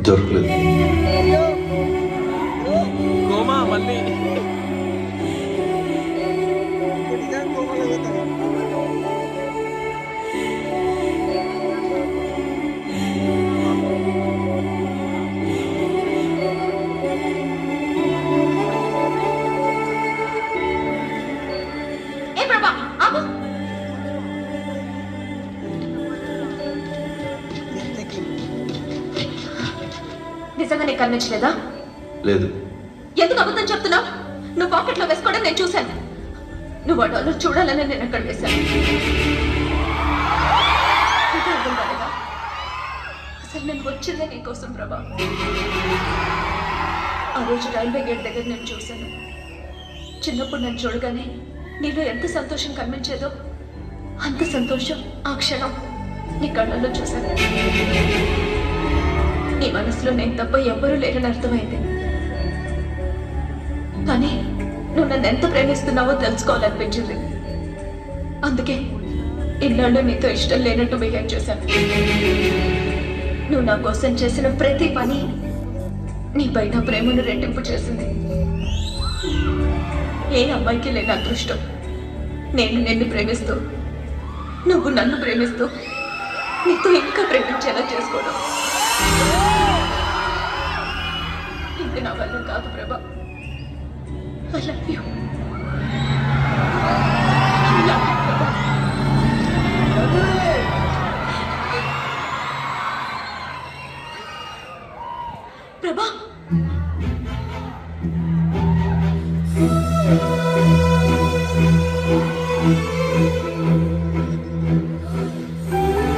దొరకలేదు. కోమా మళ్ళీ ఏ ప్రభా ఆగు. నిజంగా నీకు కనిపించలేదా? లేదు. ఎందుకు అబద్ధం చెప్తున్నావు? నువ్వు పాకెట్లో వేసుకోవడం నేను చూశాను. నువ్వు అడవులు చూడాలని నేను అక్కడ వేశాను. ఇంకా అర్థం కాలేదా? అసలు నేను వచ్చిందే నీకోసం ప్రభా. ఆ రోజు రైల్వే గేట్ దగ్గర నేను చూశాను. చిన్నప్పుడు నన్ను చూడగానే నీలో ఎంత సంతోషం కనిపించేదో అంత సంతోషం ఆ క్షణం నీ కళ్ళల్లో చూశాను. నీ మనసులో నేను తప్ప ఎవ్వరూ లేరని అర్థమైంది. కానీ నువ్వు నన్ను ఎంత ప్రేమిస్తున్నావో తెలుసుకోవాలనిపించింది. అందుకే ఇన్నాళ్ళు నీతో ఇష్టం లేనట్టు బిహేవ్ చేశాను. నువ్వు నా కోసం చేసిన ప్రతి పని నీ పైన ప్రేమను రెట్టింపు చేసింది. ఏ అమ్మాయికి లేని అదృష్టం నేను నిన్ను ప్రేమిస్తూ నువ్వు నన్ను ప్రేమిస్తూ నీతో ఇంకా ప్రేమించేలా చేసుకోవడం. ఇది నా వల్ల కాదు ప్రభా. I love you.